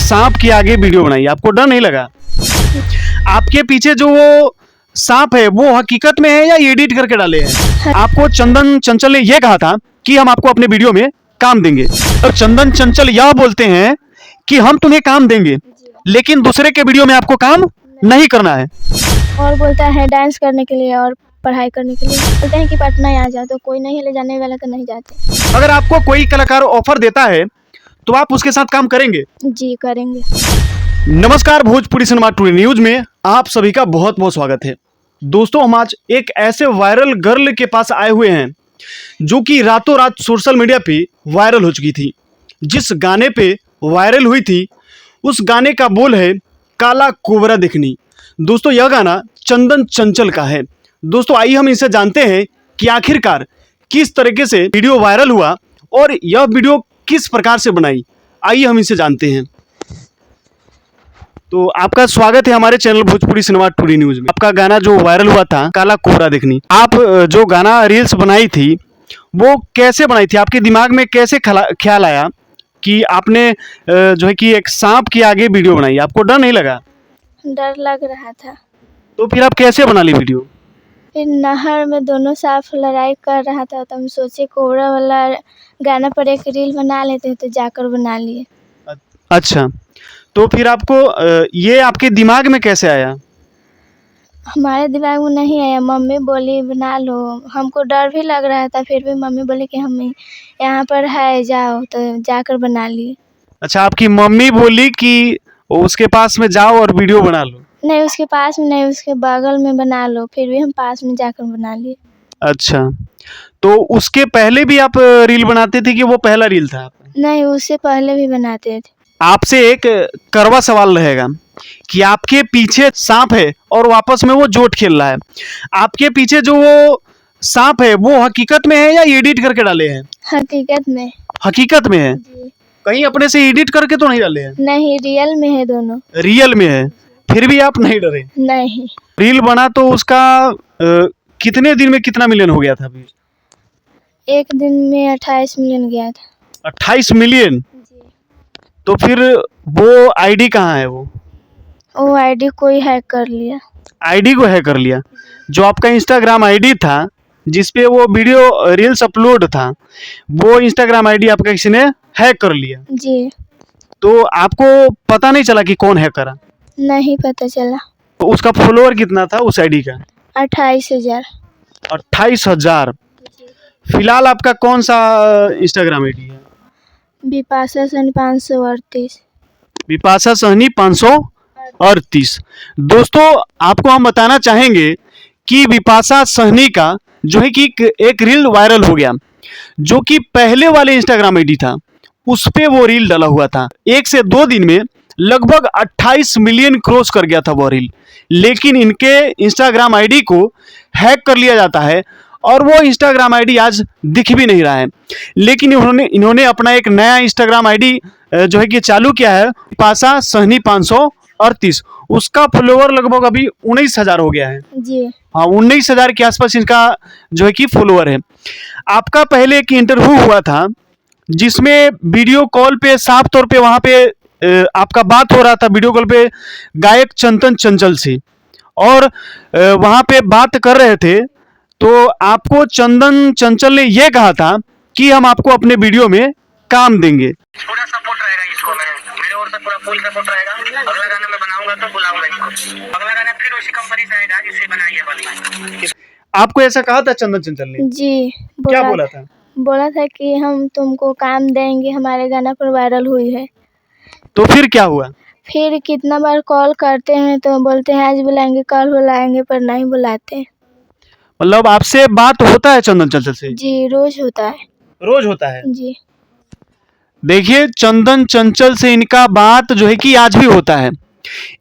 सांप के आगे वीडियो बनाई, आपको डर नहीं लगा? आपके पीछे जो वो सांप है वो हकीकत में है या एडिट करके डाले हैं? आपको चंदन चंचल ने यह कहा था कि हम आपको अपने वीडियो में काम देंगे, और चंदन चंचल यह बोलते हैं कि हम तुम्हें काम देंगे लेकिन दूसरे के वीडियो में आपको काम नहीं करना है। और बोलता है डांस करने के लिए और पढ़ाई करने के लिए, बोलते हैं कि पटना आ जाओ, तो कोई नहीं ले जाने वाला तो नहीं जाते। अगर आपको कोई कलाकार ऑफर देता है तो आप उसके साथ काम करेंगे? जी करेंगे। नमस्कार, भोजपुरी सिनेमा टुडे न्यूज में आप सभी का बहुत बहुत स्वागत है। दोस्तों, हम आज एक ऐसे वायरल गर्ल के पास आए हुए हैं जो कि रातों रात सोशल मीडिया पे वायरल हो चुकी थी। जिस गाने पे वायरल हुई थी उस गाने का बोल है काला कोबरा देखनी। दोस्तों, यह गाना चंदन चंचल का है। दोस्तों, आइए हम इनसे जानते हैं कि आखिरकार किस तरीके से वीडियो वायरल हुआ और यह वीडियो किस प्रकार से बनाई। आइए हम इनसे जानते हैं। तो आपका स्वागत है हमारे channel Bhojpuri cinema today news में। आपका गाना जो वायरल हुआ था काला कोबरा देखनी, आप जो गाना रील्स बनाई थी वो कैसे बनाई थी? आपके दिमाग में कैसे ख्याल आया कि आपने जो है कि एक सांप के आगे वीडियो बनाई? आपको डर नहीं लगा? डर लग रहा था। तो फिर आप कैसे बना ली वीडियो? फिर नहर में दोनों सांप लड़ाई कर रहा था तो हम सोचे कोबरा वाला गाना पर एक रील बना लेते हैं, तो जाकर बना लिए। अच्छा, तो फिर आपको ये आपके दिमाग में कैसे आया? हमारे दिमाग में नहीं आया, मम्मी बोली बना लो। हमको डर भी लग रहा था, फिर भी मम्मी बोली कि हम यहाँ पर है जाओ, तो जाकर बना लिए। अच्छा, आपकी मम्मी बोली कि उसके पास में जाओ और वीडियो बना लो? नहीं, उसके पास में नहीं, उसके बगल में बना लो। फिर भी हम पास में जाकर बना लिए। अच्छा, तो उसके पहले भी आप रील बनाते थे कि वो पहला रील था आपका? नहीं, उससे पहले भी बनाते थे। आपसे एक कड़वा सवाल रहेगा कि आपके पीछे सांप है और वापस में वो जोट खेल रहा है। आपके पीछे जो वो सांप है वो हकीकत में है या एडिट करके डाले हैं? हकीकत में। हकीकत में है? जी। कहीं अपने से एडिट करके तो नहीं डाले हैं? नहीं, रियल में है दोनों। रियल में है, फिर भी आप नहीं डरे? नहीं। रील बना तो उसका कितने दिन में कितना मिलियन हो गया था अभी? एक दिन में 28 मिलियन गया था। 28 मिलियन? जी। तो फिर वो आईडी कहाँ है? वो आईडी कोई हैक कर लिया। आईडी को हैक कर लिया? जो आपका इंस्टाग्राम आईडी था जिसपे वो वीडियो रील्स अपलोड था, वो इंस्टाग्राम आईडी आपका किसी ने हैक कर लिया? जी। तो आपको पता नहीं चला कि कौन हैक करा? नहीं पता चला। तो उसका फॉलोअर कितना था उस आईडी का? 28,000। 28,000? फिलहाल आपका कौन सा इंस्टाग्राम आईडी है? बिपाशा सन 538। बिपाशा सहनी 538। दोस्तों, आपको हम बताना चाहेंगे कि बिपाशा सहनी का जो है कि एक रील वायरल हो गया जो कि पहले वाले इंस्टाग्राम आईडी था, उस पे वो रील डाला हुआ था। 1 से 2 दिन में लगभग 28 मिलियन क्रॉस कर गया था वो रील। लेकिन इनके इंस्टाग्राम आईडी को हैक कर लिया जाता है और वो इंस्टाग्राम आईडी आज दिख भी नहीं रहा है। लेकिन इन्होंने अपना एक नया इंस्टाग्राम आईडी जो है कि चालू किया है, बिपाशा सहनी 538। उसका फॉलोअर लगभग अभी 19,000 हो गया है। जी। हाँ, 19,000 के आसपास इनका जो है कि फॉलोअर है। आपका पहले एक इंटरव्यू हुआ था जिसमें वीडियो कॉल पे साफ तौर पे वहां पे आपका बात हो रहा था वीडियो कॉल पे गायक चंदन चंचल से, और वहां पे बात कर रहे थे तो आपको चंदन चंचल ने यह कहा था कि हम आपको अपने वीडियो में काम देंगे। पूरा सपोर्ट रहेगा इसको, मेरे ओर से पूरा फुल सपोर्ट रहेगा। अगला गाना मैं बनाऊंगा तो बुलाऊंगा इसको। अगला गाना फिर उसी कंपनी से आएगा जिससे बनाइए बदला। आपको ऐसा कहा था चंदन चंचल ने? जी। क्या बोला था? बोला था कि हम तुमको काम देंगे, हमारे गाना पर वायरल हुई है। तो फिर क्या हुआ? फिर कितना बार कॉल करते हैं तो बोलते हैं आज बुलाएंगे कल बुलाएंगे, पर नहीं बुलाते। मतलब आपसे बात होता है चंदन चंचल से? जी, रोज होता है। रोज होता है? जी। देखिए, चंदन चंचल से इनका बात जो है कि आज भी होता है।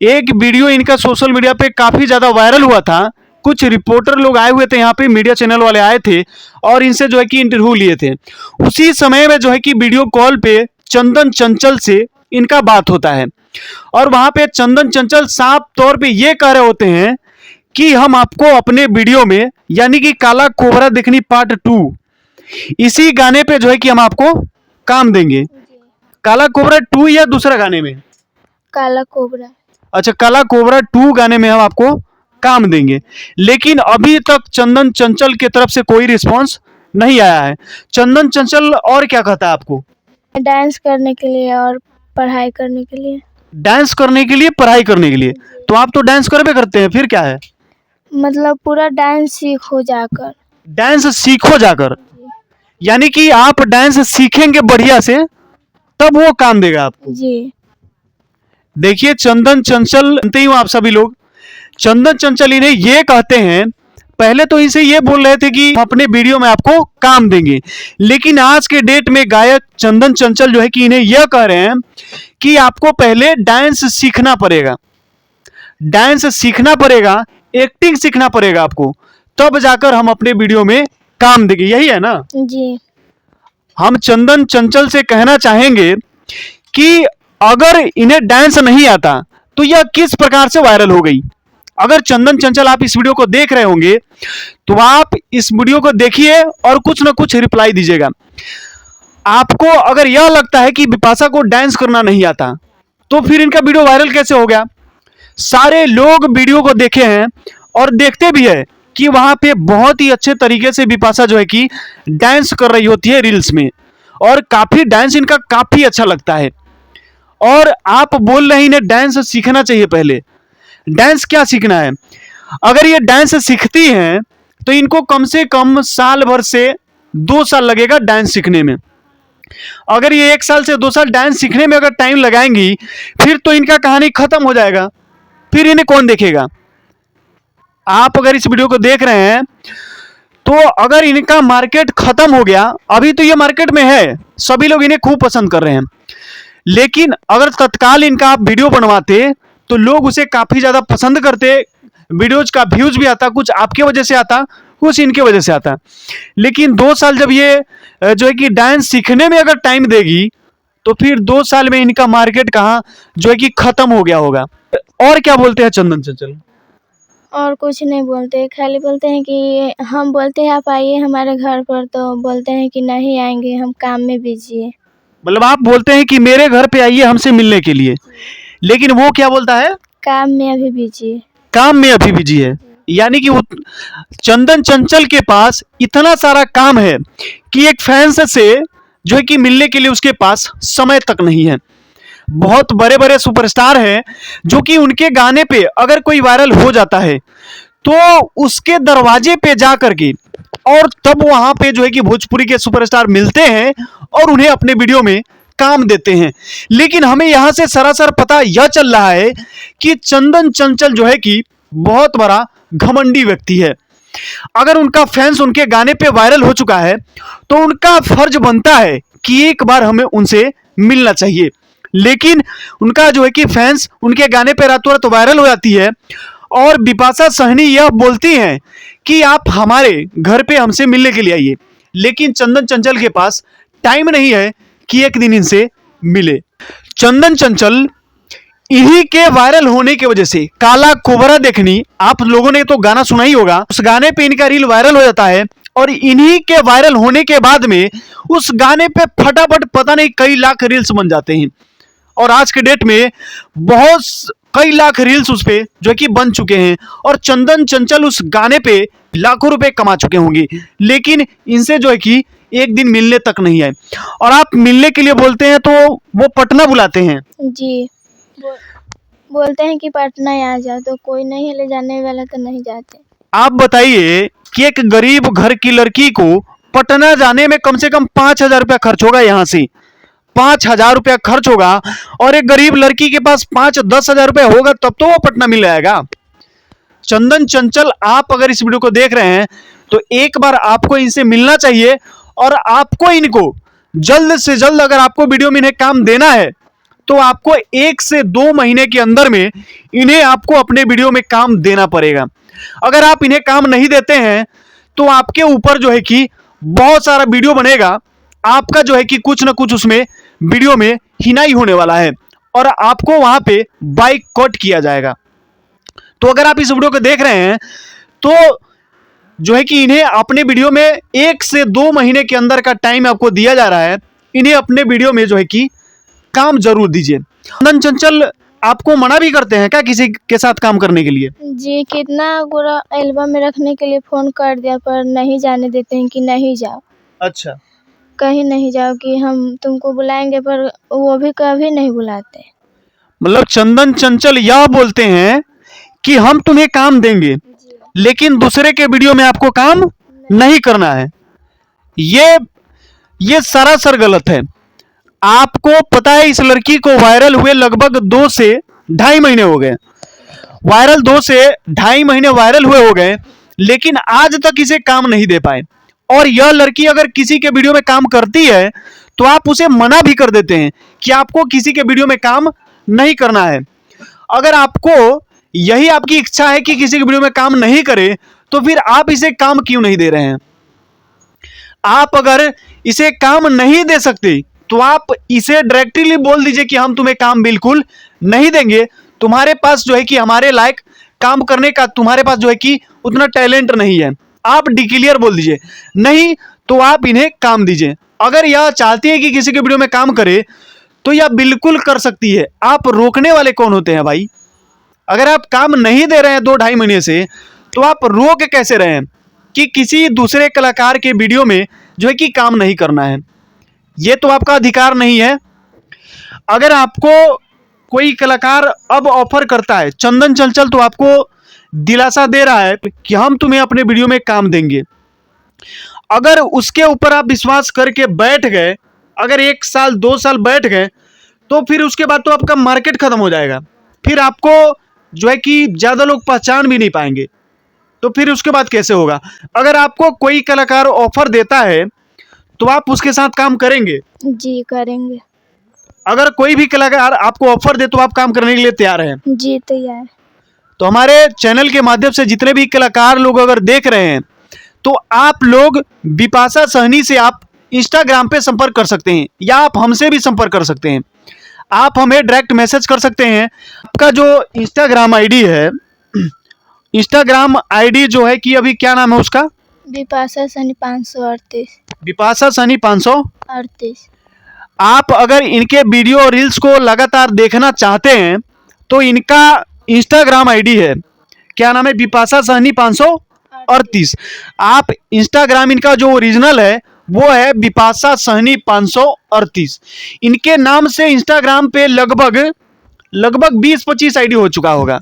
एक वीडियो इनका सोशल मीडिया पे काफी ज्यादा वायरल हुआ था। कुछ रिपोर्टर लोग आए हुए थे यहाँ पे, मीडिया चैनल वाले आए थे और इनसे जो है कि इंटरव्यू लिए थे। उसी समय में जो है कि वीडियो कॉल पे चंदन चंचल से इनका बात होता है और वहां पे चंदन चंचल साफ तौर पे ये कह रहे होते हैं कि हम आपको अपने वीडियो में, यानी कि काला कोबरा देखनी पार्ट 2, इसी गाने पे जो है कि हम आपको काम देंगे। काला कोबरा 2 या दूसरा गाने में? काला कोबरा। अच्छा, काला कोबरा 2 गाने में हम आपको काम देंगे। लेकिन अभी तक चंदन चंचल की तरफ से कोई रिस्पांस नहीं आया है। चंदन चंचल और क्या कहता है आपको? डांस करने के लिए और पढ़ाई करने के लिए। डांस करने के लिए, पढ़ाई करने के लिए? तो आप तो डांस करबे करते हैं, फिर क्या है? मतलब पूरा डांस सीखो जाकर। डांस सीखो जाकर, यानी कि आप डांस सीखेंगे बढ़िया से तब वो काम देगा आपको। जी। देखिए, चंदन चंचल जानते ही हो आप सभी लोग, चंदन चंचल इन्हें ये कहते हैं, पहले तो इनसे ये बोल रहे थे कि हम अपने वीडियो में आपको काम देंगे, लेकिन आज के डेट में गायक चंदन चंचल जो है कि इन्हें यह कह रहे हैं कि आपको पहले डांस सीखना पड़ेगा, डांस सीखना पड़ेगा, एक्टिंग सीखना पड़ेगा आपको, तब जाकर हम अपने वीडियो में काम देंगे। यही है ना? जी। हम चंदन चंचल से कहना चाहेंगे कि अगर इन्हें डांस नहीं आता तो यह किस प्रकार से वायरल हो गई। अगर चंदन चंचल आप इस वीडियो को देख रहे होंगे तो आप इस वीडियो को देखिए और कुछ ना कुछ रिप्लाई दीजिएगा। आपको अगर यह लगता है कि बिपाशा को डांस करना नहीं आता तो फिर इनका वीडियो वायरल कैसे हो गया? सारे लोग वीडियो को देखे हैं और देखते भी है कि वहां पे बहुत ही अच्छे तरीके से बिपाशा जो है कि डांस कर रही होती है रील्स में, और काफी डांस इनका काफी अच्छा लगता है। और आप बोल रहे हैं इन्हें डांस सीखना चाहिए। पहले डांस क्या सीखना है? अगर ये डांस सीखती हैं तो इनको कम से कम साल भर से 2 साल लगेगा डांस सीखने में। अगर ये 1 साल से 2 साल डांस सीखने में अगर टाइम लगाएंगी फिर तो इनका कहानी खत्म हो जाएगा, फिर इन्हें कौन देखेगा? आप अगर इस वीडियो को देख रहे हैं तो अगर इनका मार्केट खत्म हो गया, अभी तो ये मार्केट में है, सभी लोग इन्हें खूब पसंद कर रहे हैं, लेकिन अगर तत्काल इनका आप वीडियो बनवाते तो लोग उसे काफी ज्यादा पसंद करते, वीडियोज का व्यूज भी आता, कुछ आपके वजह से आता, कुछ इनके वजह से आता। लेकिन 2 साल जब ये जो है कि डांस सीखने में अगर टाइम देगी तो फिर 2 साल में इनका मार्केट कहाँ जो है कि खत्म हो गया होगा। और क्या बोलते हैं चंदन चंचल? और कुछ नहीं बोलते, खाली बोलते हैं कि हम बोलते हैं आप आइए हमारे घर पर, तो बोलते हैं कि नहीं आएंगे, हम काम में बिजी है। मतलब आप बोलते हैं कि मेरे घर पे आइए हमसे मिलने के लिए, लेकिन वो क्या बोलता है? काम में अभी बिजी है। काम में अभी बिजी है। यानी कि वो चंदन चंचल के पास इतना सारा काम है कि एक फैंस से जो है कि मिलने के लिए उसके पास समय तक नहीं है। बहुत बड़े बड़े सुपरस्टार हैं जो कि उनके गाने पे अगर कोई वायरल हो जाता है तो उसके दरवाजे पे जा करके और तब वहां पे जो है कि भोजपुरी के सुपरस्टार मिलते हैं और उन्हें अपने वीडियो में काम देते हैं। लेकिन हमें यहां से सरासर पता यह चल रहा है कि चंदन चंचल जो है कि बहुत बड़ा घमंडी व्यक्ति है। अगर उनका फैंस उनके गाने पे वायरल हो चुका है तो उनका फर्ज बनता है कि एक बार हमें उनसे मिलना चाहिए, लेकिन उनका जो है कि फैंस उनके गाने पे रातों रात वायरल हो जाती है और बिपाशा साहनी यह बोलती हैं कि आप हमारे घर पे हमसे मिलने के लिए आइए, लेकिन चंदन चंचल के पास टाइम नहीं है कि एक दिन इनसे मिले। चंदन चंचल इन्हीं के वायरल होने की वजह से काला कोबरा देखनी, आप लोगों ने तो गाना सुना ही होगा, उस गाने पे इनका रील वायरल हो जाता है और इन्हीं के वायरल होने के बाद में उस गाने पे फटाफट पता नहीं कई लाख रील्स बन जाते हैं और आज के डेट में बहुत कई लाख रील्स उस पे जो कि बन चुके हैं और चंदन चंचल उस गाने पे लाखों रुपए कमा चुके होंगे, लेकिन इनसे जो है कि एक दिन मिलने तक नहीं आए। और आप मिलने के लिए बोलते हैं तो वो पटना बुलाते हैं। जी। बोलते हैं कि पटना आ जाओ, तो कोई नहीं है ले जाने वाला तो नहीं जाते। आप बताइए कि एक गरीब घर की लड़की को पटना जाने में कम से कम 5,000 रुपया खर्च होगा, यहाँ से 5,000 रुपया खर्च होगा और एक गरीब लड़की के पास 5-10 हजार रुपया होगा तब तो वो पटना मिल जाएगा। चंदन चंचल, आप अगर इस वीडियो को देख रहे हैं तो एक बार आपको इनसे मिलना चाहिए और आपको इनको जल्द से जल्द, अगर आपको वीडियो में इन्हें काम देना है तो आपको 1 से 2 महीने के अंदर में इन्हें आपको अपने वीडियो में काम देना पड़ेगा। अगर आप इन्हें काम नहीं देते हैं तो आपके ऊपर जो है कि बहुत सारा वीडियो बनेगा, आपका जो है कि कुछ ना कुछ उसमें वीडियो में हिनाई होने वाला है और आपको वहां पे बाइकआउट किया जाएगा। तो अगर आप इस वीडियो को देख रहे हैं तो जो है कि इन्हें अपने वीडियो में 1 से 2 महीने के अंदर का टाइम आपको दिया जा रहा है। इन्हें अपने वीडियो में जो है कि काम जरूर दीजिए। चंदन चंचल आपको मना भी करते हैं क्या किसी के साथ काम करने के लिए? जी, कितना पूरा एल्बम में रखने के लिए फ़ोन कर दिया पर नहीं जाने देते हैं कि नहीं जाओ, अच्छा, कहीं नहीं जाओ कि हम तुमको बुलाएंगे, पर वो भी कभी नहीं बुलाते। मतलब चंदन चंचल यह बोलते हैं कि हम तुम्हें काम देंगे, लेकिन दूसरे के वीडियो में आपको काम नहीं करना है। ये सरासर गलत है। आपको पता है इस लड़की को वायरल हुए लगभग 2 से ढाई महीने हो गए। वायरल 2 से ढाई महीने वायरल हुए हो गए, लेकिन आज तक इसे काम नहीं दे पाए। और यह लड़की अगर किसी के वीडियो में काम करती है तो आप उसे मना भी कर देते हैं कि आपको किसी के वीडियो में काम नहीं करना है। अगर आपको यही आपकी इच्छा है कि किसी के वीडियो में काम नहीं करे, तो फिर आप इसे काम क्यों नहीं दे रहे हैं? आप अगर इसे काम नहीं दे सकते तो आप इसे डायरेक्टली बोल दीजिए कि हम तुम्हें काम बिल्कुल नहीं देंगे। तुम्हारे पास जो है कि हमारे लायक काम करने का तुम्हारे पास जो है कि उतना टैलेंट नहीं है। आप डिक्लेयर बोल दीजिए, नहीं तो आप इन्हें काम दीजिए। अगर यह चाहती है कि किसी के वीडियो में काम करे तो यह बिल्कुल कर सकती है। आप रोकने वाले कौन होते हैं भाई? अगर आप काम नहीं दे रहे हैं 2-2.5 महीने से, तो आप रोक कैसे रहे हैं कि किसी दूसरे कलाकार के वीडियो में जो है कि काम नहीं करना है? ये तो आपका अधिकार नहीं है। अगर आपको कोई कलाकार अब ऑफर करता है, चंदन चंचल तो आपको दिलासा दे रहा है कि हम तुम्हें अपने वीडियो में काम देंगे। अगर उसके ऊपर आप विश्वास करके बैठ गए, अगर 1 साल 2 साल बैठ गए, तो फिर उसके बाद तो आपका मार्केट खत्म हो जाएगा। फिर आपको जो है कि ज्यादा लोग पहचान भी नहीं पाएंगे। तो फिर उसके बाद कैसे होगा? अगर आपको कोई कलाकार ऑफर देता है तो आप उसके साथ काम करेंगे? जी, करेंगे। अगर कोई भी कलाकार आपको ऑफर दे तो आप काम करने के लिए तैयार हैं? जी, तैयार। तो हमारे चैनल के माध्यम से जितने भी कलाकार लोग अगर देख रहे हैं, तो आप लोग बिपाशा सहनी से आप इंस्टाग्राम पे संपर्क कर सकते हैं, या आप हमसे भी संपर्क कर सकते हैं। आप हमें डायरेक्ट मैसेज कर सकते हैं। आपका जो इंस्टाग्राम आईडी है, इंस्टाग्राम आईडी जो है कि अभी क्या नाम है उसका? बिपाशा सहनी 538। बिपाशा सहनी 538। 38। आप अगर इनके वीडियो और रील्स को लगातार देखना चाहते हैं तो इनका इंस्टाग्राम आईडी है, क्या नाम है? बिपाशा सहनी 538। आप इंस्टाग्राम इनका जो ओरिजिनल है वो है बिपाशा सहनी 538। इनके नाम से इंस्टाग्राम पे लगभग 20-25 आईडी हो चुका होगा।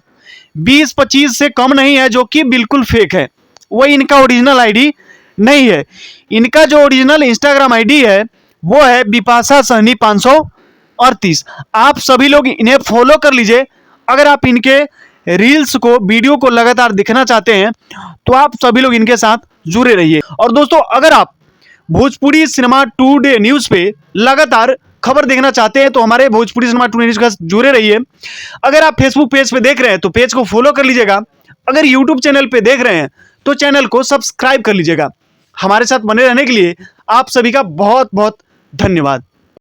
20-25 से कम नहीं है, जो कि बिल्कुल फेक है। वो इनका ओरिजिनल आईडी नहीं है। इनका जो ओरिजिनल इंस्टाग्राम आईडी है वो है बिपाशा सहनी 538। आप सभी लोग इन्हें फॉलो कर लीजिए। अगर आप इनके रील्स को, वीडियो को लगातार देखना चाहते हैं तो आप सभी लोग इनके साथ जुड़े रहिए। और दोस्तों, अगर आप भोजपुरी सिनेमा टुडे न्यूज पे लगातार खबर देखना चाहते हैं तो हमारे भोजपुरी सिनेमा टुडे न्यूज का जुड़े रहिए। अगर आप फेसबुक पेज पे देख रहे हैं तो पेज को फॉलो कर लीजिएगा। अगर यूट्यूब चैनल पे देख रहे हैं तो चैनल को सब्सक्राइब कर लीजिएगा। हमारे साथ बने रहने के लिए आप सभी का बहुत बहुत धन्यवाद।